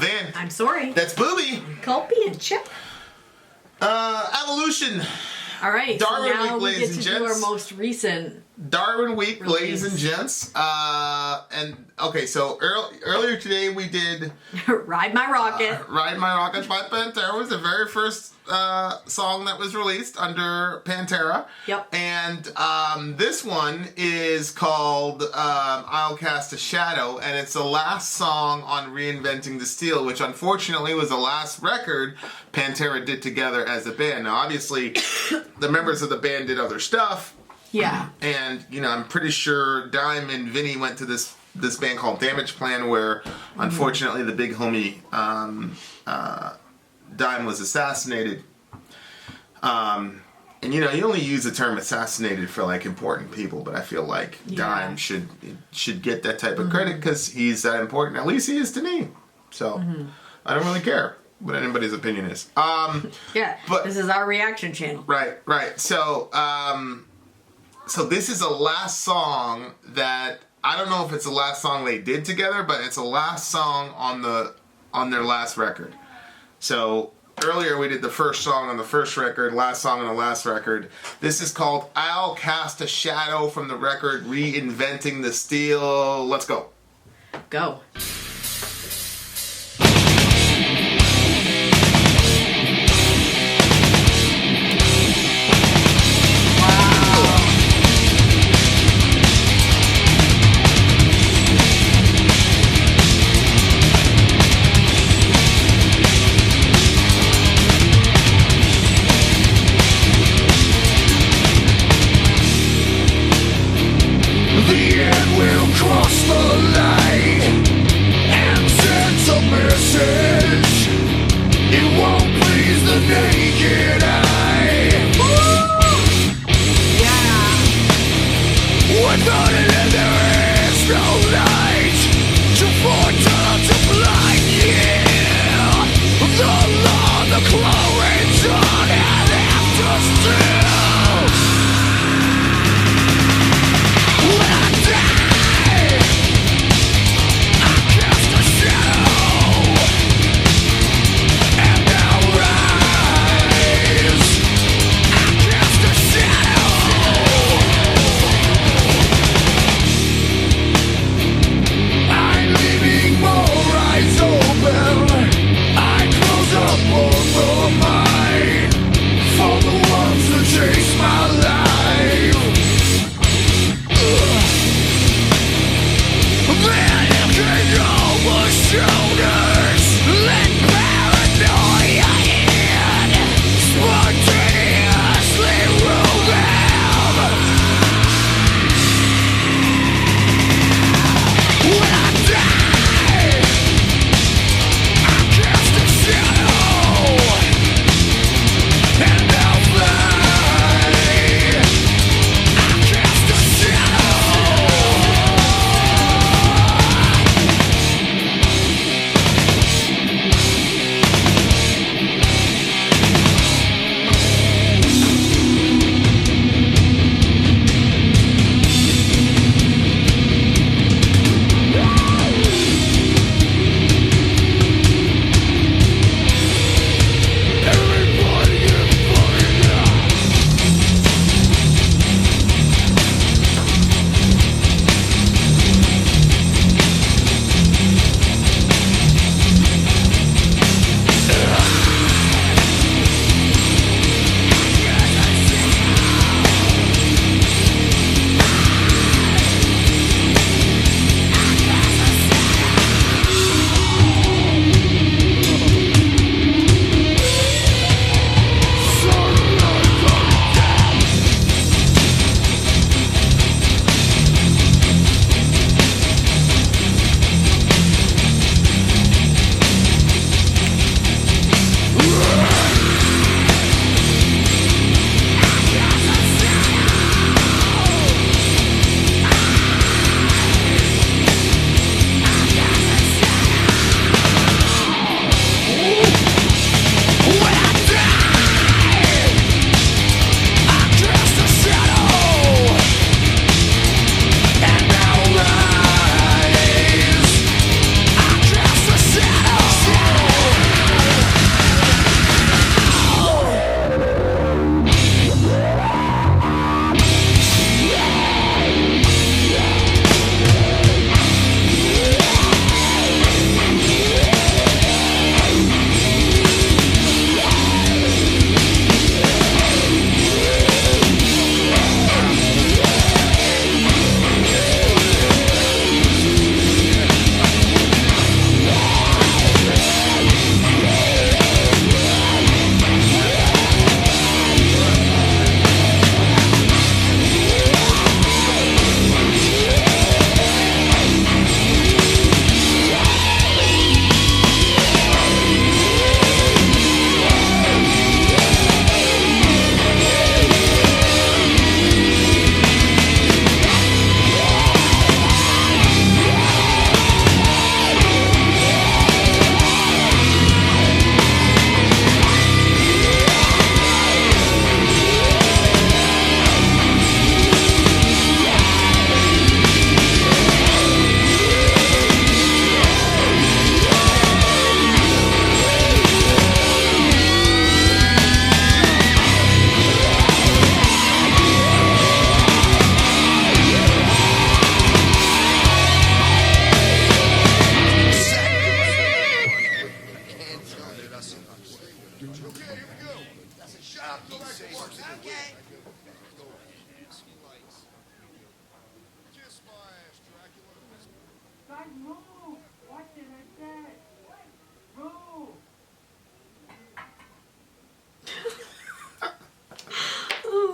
Vin. I'm Sori. That's Booby. Colby and Chip. Evolution. All right. Darwin so now Week, we ladies get and to do gents. our most recent. Darwin Week, release. ladies and gents. So earlier today we did Ride My Rocket. Ride My Rocket by Pantera. Was the very first song that was released under Pantera. Yep. And this one is called I'll Cast a Shadow, and it's the last song on Reinventing the Steel, which unfortunately was the last record Pantera did together as a band. Now, obviously, the members of the band did other stuff. Yeah. And, I'm pretty sure Dime and Vinny went to this band called Damage Plan, where, unfortunately, the big homie Dime was assassinated. And, you only use the term assassinated for, important people, but I feel like Dime should get that type of credit because he's that important. At least he is to me. So, I don't really care what anybody's opinion is. Yeah, but this is our reaction channel. Right. So, so this is the last song that, I don't know if it's the last song they did together, but it's the last song on their last record. So earlier we did the first song on the first record, last song on the last record. This is called I'll Cast a Shadow from the record Reinventing the Steel. Let's go. Go.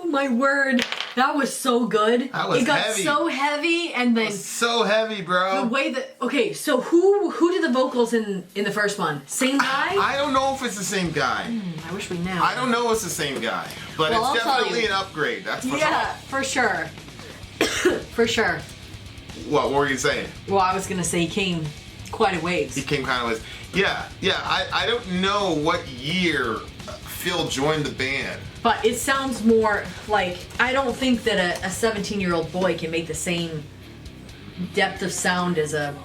my word. That was so good. That was it got heavy. so heavy, and then So heavy, bro. the way that. Okay, so who did the vocals in the first one? Same guy? I don't know if it's the same guy. I wish we knew. I don't know if it's the same guy, but Well, I'll it's tell definitely you. an upgrade. That's for Yeah, for sure. For sure. sure. What were you saying? Well, I was gonna say he came quite a ways. He came kind of with. Yeah. I don't know what year Phil joined the band. But it sounds more like, I don't think that a 17-year-old boy can make the same depth of sound as a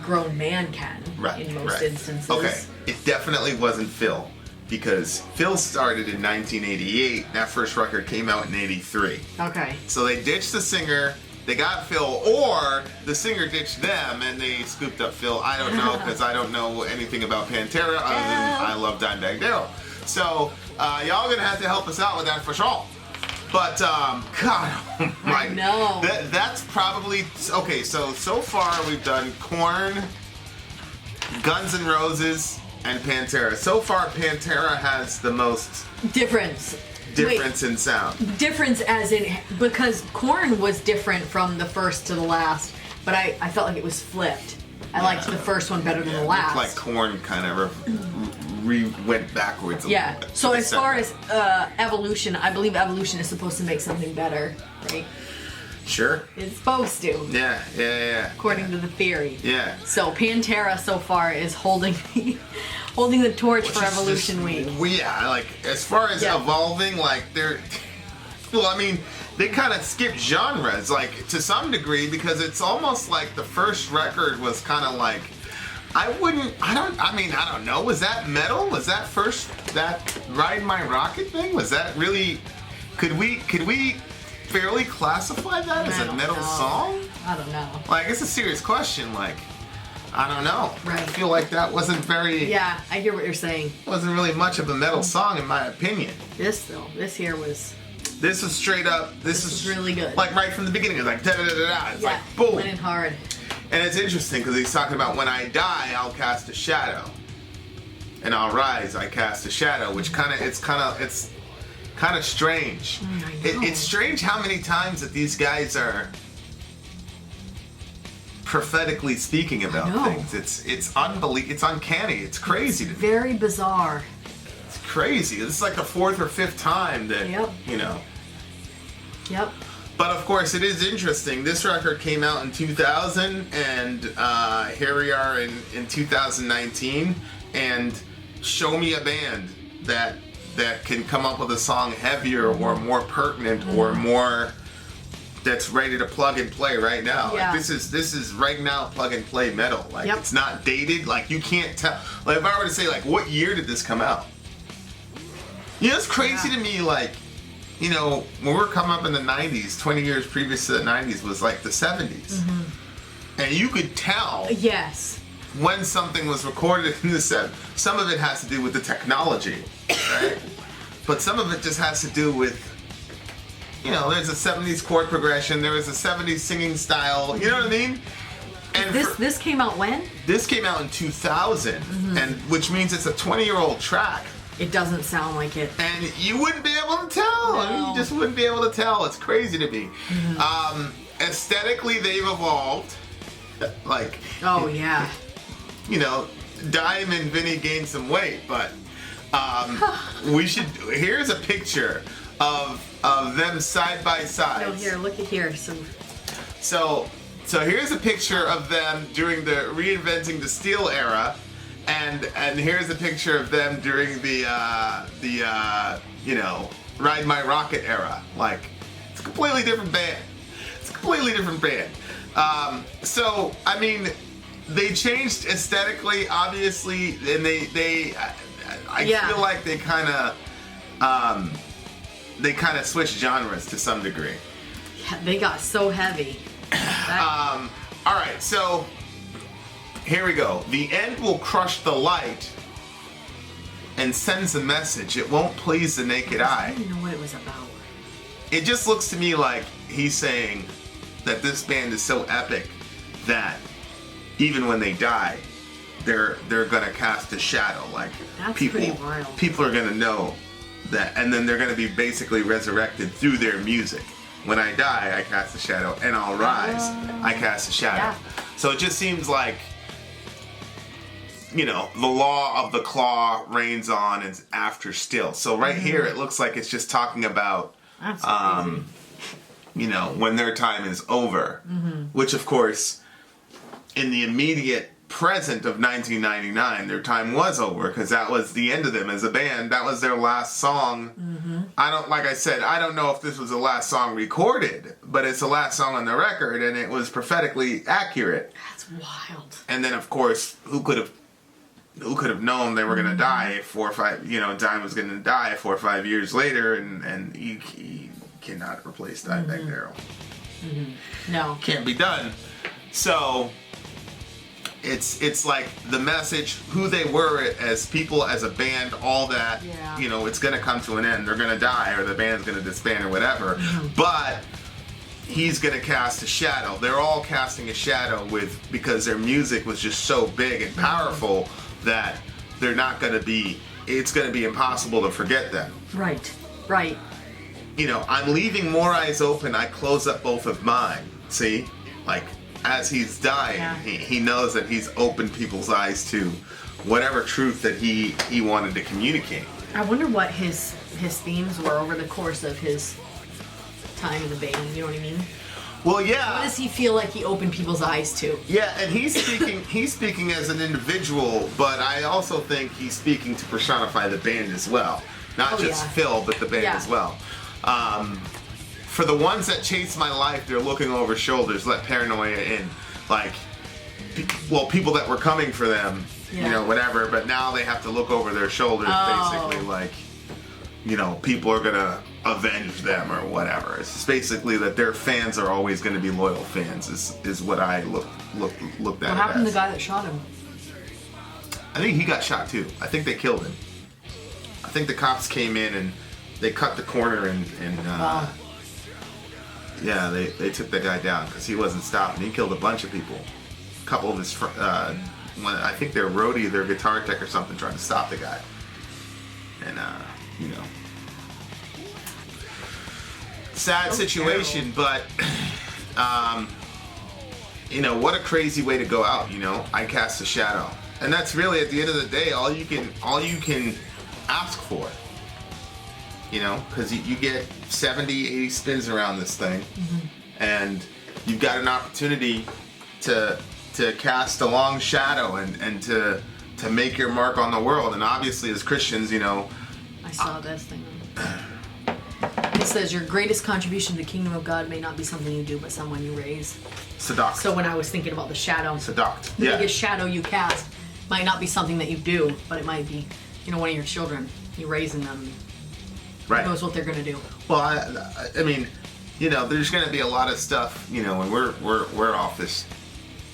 grown man can in most instances. Okay, it definitely wasn't Phil, because Phil started in 1988. That first record came out in 83. Okay. So they ditched the singer, they got Phil, or the singer ditched them and they scooped up Phil. I don't know, because I don't know anything about Pantera other than I love Dimebag Darrell. So y'all gonna have to help us out with that for sure. But God, oh my, I know. That's probably okay. So far we've done Korn, Guns N' Roses, and Pantera. So far, Pantera has the most difference in sound. Difference as in, because Korn was different from the first to the last, but I felt like it was flipped. I liked the first one better than the last. Like Korn kind of went backwards. Yeah. So as far as evolution, I believe evolution is supposed to make something better, right? Sure. It's supposed to. Yeah. According to the theory. Yeah. So Pantera so far is holding the torch for Evolution Week. Yeah, like as far as evolving, like they're. Well, I mean, they kind of skipped genres, like to some degree, because it's almost like the first record was kind of like. I don't know. Was that metal? Was that Ride My Rocket thing? Was that really? Could we fairly classify that as a metal song? I don't know. Like, it's a serious question. Like, I don't know. Right. I feel like that wasn't very. Yeah, I hear what you're saying. Wasn't really much of a metal song, in my opinion. This here was. This was straight up. This was really good. Like right from the beginning, it's like da da da da. It's Yeah, like boom. went in hard. And it's interesting because he's talking about, when I die, I'll cast a shadow, and I'll rise, I cast a shadow, which it's kind of strange. It's strange how many times that these guys are prophetically speaking about things. It's unbelievable. It's uncanny. It's crazy. It's very bizarre. It's crazy. This is like the fourth or fifth time that you know. Yep. But of course, it is interesting. This record came out in 2000, and here we are in 2019, and show me a band that can come up with a song heavier or more pertinent or more that's ready to plug and play right now. Yeah. Like this is right now plug and play metal. Like it's not dated. Like you can't tell. Like if I were to say, like, what year did this come out? You know, it's crazy to me, like. You know, when we were coming up in the 90s, 20 years previous to the 90s was like the 70s. Mm-hmm. And you could tell when something was recorded in the 70s. Some of it has to do with the technology, right? But some of it just has to do with, you know, there's a 70s chord progression, there was a 70s singing style, you know what I mean? And this came out when? This came out in 2000, and which means it's a 20-year-old track. It doesn't sound like it. And you wouldn't be able to tell. No. I mean, you just wouldn't be able to tell. It's crazy to me. Aesthetically, they've evolved. Like, oh yeah. You know, Dime and Vinny gained some weight, but we should. Here's a picture of them side by side. No, here, look at here. So here's a picture of them during the reinventing the steel era. And here's a picture of them during the you know, Ride My Rocket era. Like, it's a completely different band. So I mean, they changed aesthetically, obviously, and I feel like they kind of switched genres to some degree. Yeah, they got so heavy. All right, so. Here we go. The end will crush the light and sends a message. It won't please the naked eye. I didn't know what it was about. It just looks to me like he's saying that this band is so epic that even when they die, they're gonna cast a shadow. Like that's pretty wild. People are gonna know that, and then they're going to be basically resurrected through their music. When I die, I cast a shadow, and I'll rise. I cast a shadow. Yeah. So it just seems like, the law of the claw reigns on and after still. So right here, it looks like it's just talking about, That's crazy. When their time is over. Which, of course, in the immediate present of 1999, their time was over, because that was the end of them as a band. That was their last song. Like I said, I don't know if this was the last song recorded, but it's the last song on the record, and it was prophetically accurate. That's wild. And then, of course, who could have known they were going to die 4 or 5, Dime was going to die 4 or 5 years later, and he cannot replace Dimebag Darrell. No. Can't be done. So it's like the message, who they were as people, as a band, all that, it's going to come to an end. They're going to die, or the band's going to disband, or whatever. But he's going to cast a shadow. They're all casting a shadow because their music was just so big and powerful that they're not going to be, it's going to be impossible to forget them. Right. I'm leaving more eyes open. I close up both of mine. See? Like, as he's dying, he knows that he's opened people's eyes to whatever truth that he wanted to communicate. I wonder what his themes were over the course of his time in the band. You know what I mean? Well, yeah. What does he feel like he opened people's eyes to? Yeah, and he's speaking as an individual, but I also think he's speaking to personify the band as well. Not just Phil, but the band as well. For the ones that chase my life, they're looking over shoulders, let paranoia in. Like, people that were coming for them, whatever, but now they have to look over their shoulders, basically, like, people are gonna avenge them or whatever. It's just basically that their fans are always gonna be loyal fans, is what I looked at it What happened to the guy that shot him? I think he got shot too. I think they killed him. I think the cops came in and they cut the corner and Wow. Yeah, they took that guy down because he wasn't stopping. He killed a bunch of people. A couple of his I think their roadie, their guitar tech or something, trying to stop the guy. And sad situation, but what a crazy way to go out. I cast a shadow, and that's really, at the end of the day, all you can ask for. Because you get 70, 80 spins around this thing, and you've got an opportunity to cast a long shadow and to make your mark on the world. And obviously, as Christians, I saw this thing. It says, your greatest contribution to the kingdom of God may not be something you do, but someone you raise. Sadaq. So when I was thinking about the shadow, Sadaq. the biggest shadow you cast might not be something that you do, but it might be, one of your children. You're raising them. Right. Who knows what they're gonna do? Well, I mean, there's gonna be a lot of stuff. When we're off this,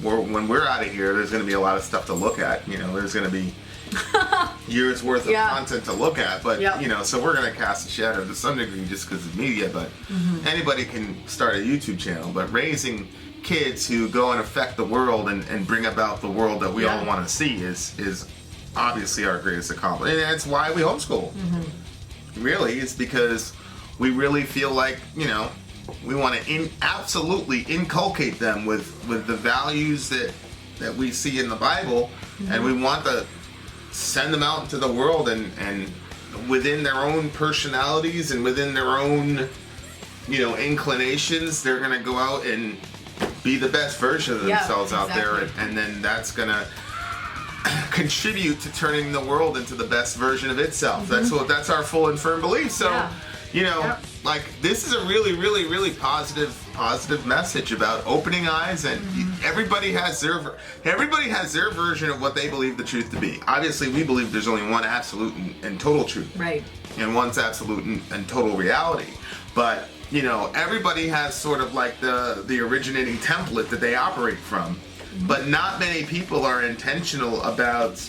when we're out of here, there's gonna be a lot of stuff to look at. There's gonna be years worth of content to look at. But so we're gonna cast a shadow to some degree just because of media. But anybody can start a YouTube channel. But raising kids who go and affect the world and bring about the world that we all want to see is obviously our greatest accomplishment, and that's why we homeschool. Really, it's because we really feel like, we want to absolutely inculcate them with the values that we see in the Bible, and we want to send them out into the world and within their own personalities and within their own, inclinations, they're going to go out and be the best version of themselves out there, and then that's going to contribute to turning the world into the best version of itself. That's our full and firm belief. So, like, this is a really, really, really positive message about opening eyes, and everybody has their version of what they believe the truth to be. Obviously, we believe there's only one absolute and total truth, right? And one's absolute and total reality. But everybody has sort of like the originating template that they operate from. But not many people are intentional about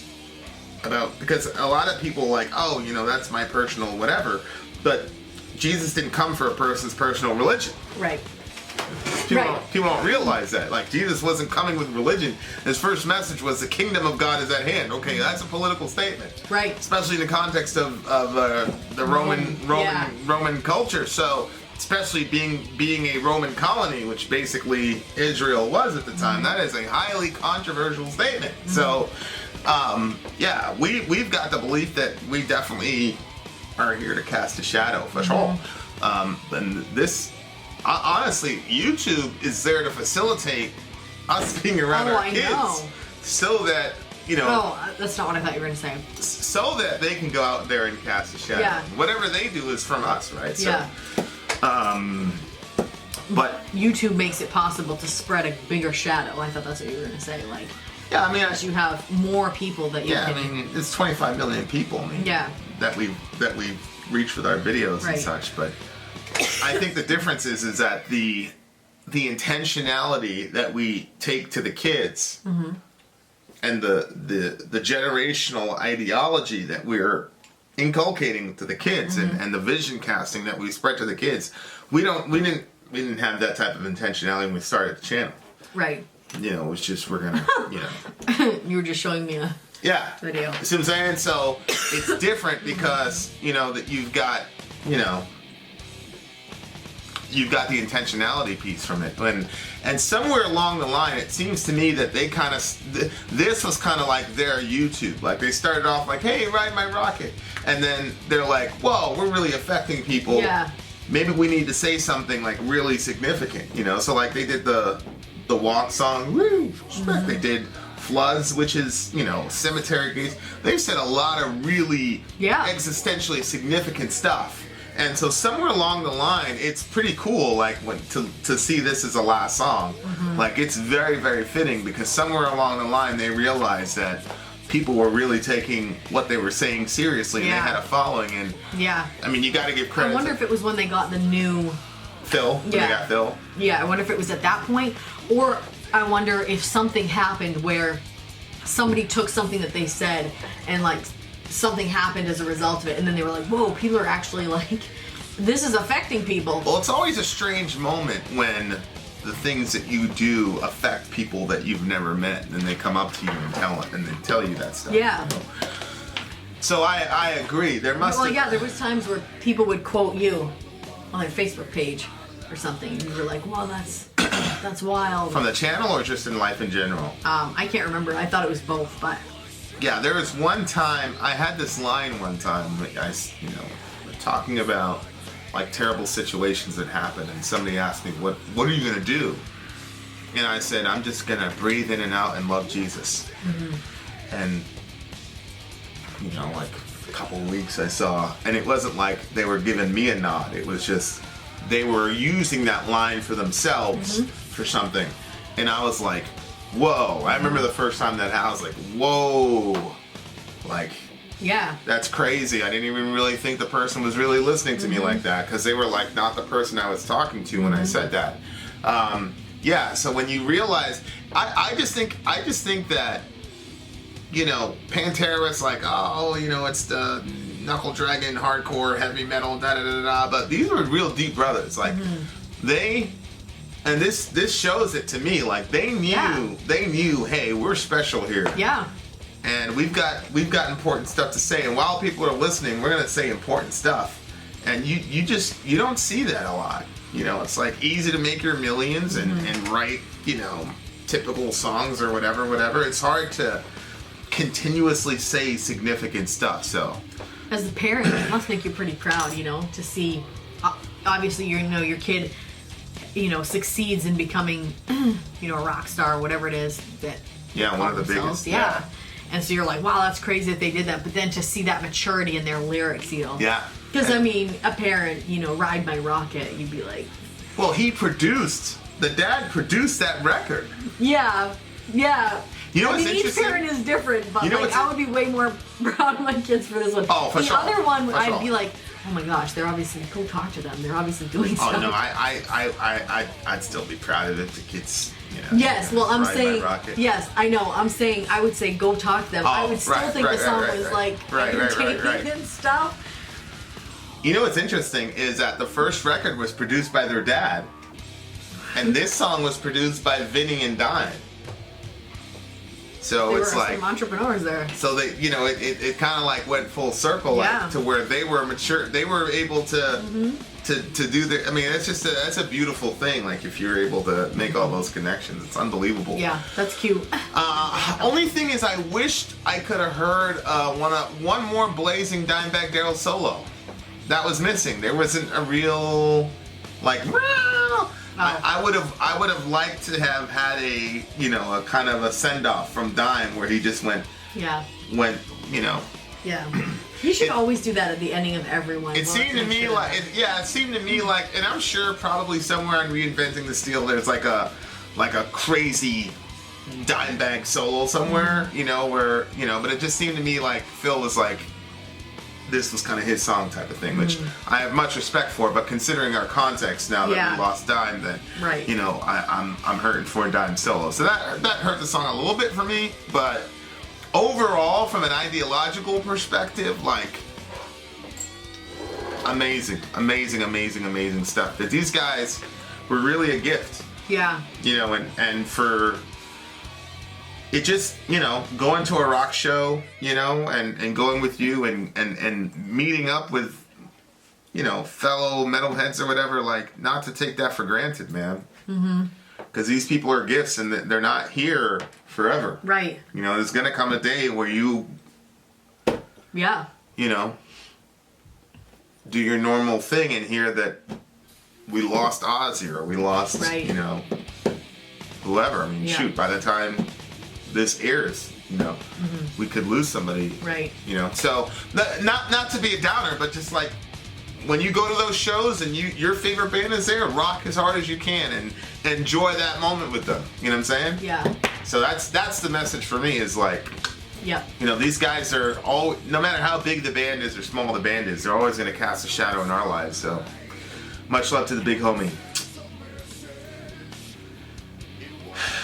because a lot of people like, that's my personal whatever. But Jesus didn't come for a person's personal religion. Right. People don't realize that. Like, Jesus wasn't coming with religion. His first message was the kingdom of God is at hand. Okay, that's a political statement. Right. Especially in the context of the Roman culture. So, especially being a Roman colony, which basically Israel was at the time, that is a highly controversial statement. So, we've got the belief that we definitely are here to cast a shadow for sure. And this, honestly, YouTube is there to facilitate us being around our kids, so that that's not what I thought you were going to say. So that they can go out there and cast a shadow. Yeah. Whatever they do is from us, right? So, but YouTube makes it possible to spread a bigger shadow. I thought that's what you were going to say. Like, yeah, I mean, as you have more people that you can. I mean, it's 25 million people. I mean, that we reach with our videos and such. But I think the difference is that the intentionality that we take to the kids, and the generational ideology that we're inculcating to the kids, and the vision casting that we spread to the kids, we didn't have that type of intentionality when we started the channel. Right. It was just, we're gonna, You were just showing me a video. See what I'm saying? So it's different because that you've got the intentionality piece from it, and somewhere along the line, it seems to me that they kind of this was kind of like their YouTube. Like, they started off like, "Hey, ride my rocket," and then they're like, "Whoa, we're really affecting people. Yeah. Maybe we need to say something like really significant." So like they did the walk song. Woo! They did Floods, which is cemetery gates. They've said a lot of really existentially significant stuff. And so somewhere along the line, it's pretty cool, like, to see this as a last song. Like, it's very, very fitting, because somewhere along the line they realized that people were really taking what they were saying seriously, and they had a following. And I mean, you got to give credit. I wonder if it was when they got the new Phil. When they got Phil. Yeah, I wonder if it was at that point, or I wonder if something happened where somebody took something that they said and like something happened as a result of it, and then they were like, whoa, people are actually like, this is affecting people. Well, it's always a strange moment when the things that you do affect people that you've never met, and then they come up to you and tell you that stuff. Yeah. So I agree. There must there was times where people would quote you on their Facebook page or something, and you were like, well, that's wild. From the channel or just in life in general? I can't remember. I thought it was both, but yeah, there was one time, I had this line one time, we're talking about like terrible situations that happen, and somebody asked me, what are you going to do? And I said, I'm just going to breathe in and out and love Jesus. And, like a couple of weeks I saw, and it wasn't like they were giving me a nod, it was just, they were using that line for themselves for something. And I was like, whoa. I remember the first time that happened, I was like, whoa. Like, that's crazy. I didn't even really think the person was really listening to me like that, because they were like not the person I was talking to when I said that. So when you realize, I just think that, Pantera is like, it's the knuckle dragon, hardcore, heavy metal, da-da-da-da-da, but these were real deep brothers. Like, and this shows it to me. Like, they knew, hey, we're special here. Yeah. And we've got important stuff to say. And while people are listening, we're gonna say important stuff. And you don't see that a lot. It's like easy to make your millions and write, typical songs or whatever. It's hard to continuously say significant stuff. So, as a parent, it must make you pretty proud, to see. Obviously, your kid, succeeds in becoming, a rock star or whatever it is that. Yeah, one of the biggest. Yeah. And so you're like, wow, that's crazy that they did that. But then to see that maturity in their lyrics, Yeah. Because, I mean, a parent, Ride My Rocket, you'd be like. Well, the dad produced that record. Yeah. Yeah. What's each parent is different, but I would be way more proud of my kids for this one. Oh, for sure. The other one, I'd be like, oh my gosh, they're obviously, go talk to them. They're obviously doing stuff. Oh no, I'd still be proud of it. The kids, Yes, well, I'm saying, yes, I know. I'm saying, I would say, go talk to them. I would still think the song was entertaining and stuff. What's interesting is that the first record was produced by their dad, And this song was produced by Vinny and Dime. So They it's were like some entrepreneurs there. so they, you know, it kind of like went full circle, Yeah. like, to where they were mature. They were able to do their. I mean, it's just that's a beautiful thing. Like if you're able to make all those connections, it's unbelievable. Yeah, that's cute. Only thing is, I wished I could have heard one more blazing Dimebag Darrell solo. That was missing. There wasn't a real like. I would have liked to have had a, you know, a kind of a send off from Dime where he just went, you know. Yeah. You should always do that at the ending of everyone. It seemed to me like, and I'm sure probably somewhere on Reinventing the Steel there's like a crazy Dimebag solo somewhere, you know, where, you know, but it just seemed to me like Phil was like, this was kind of his song type of thing, which I have much respect for, but considering our context now that we lost Dime, then, you know, I'm hurting for a Dime solo. So that hurt the song a little bit for me, but overall, from an ideological perspective, like, amazing stuff. That these guys were really a gift. Yeah. You know, and for it just, you know, going to a rock show, you know, and going with you and meeting up with, you know, fellow metalheads or whatever, like, not to take that for granted, man. Because these people are gifts and they're not here forever. Right. You know, there's going to come a day where you, you know, do your normal thing and hear that we lost Ozzy or we lost, you know, whoever. I mean, shoot, by the time this airs, you know, we could lose somebody. Right. You know, so not to be a downer, but just like when you go to those shows and your favorite band is there, rock as hard as you can and enjoy that moment with them. You know what I'm saying? Yeah. So that's the message for me is like, you know, these guys are all, no matter how big the band is or small the band is, they're always going to cast a shadow in our lives. So much love to the big homie.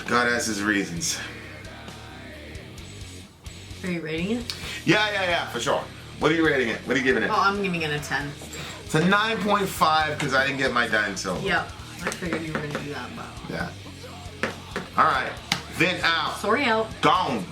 God has his reasons. Are you rating it? Yeah, for sure. What are you rating it? What are you giving it? Oh, I'm giving it a 10. It's a 9.5 because I didn't get my Dime solo. Yep. I figured you were going to do that, but... Yeah. All right. Vin out. Sorry out. Gone.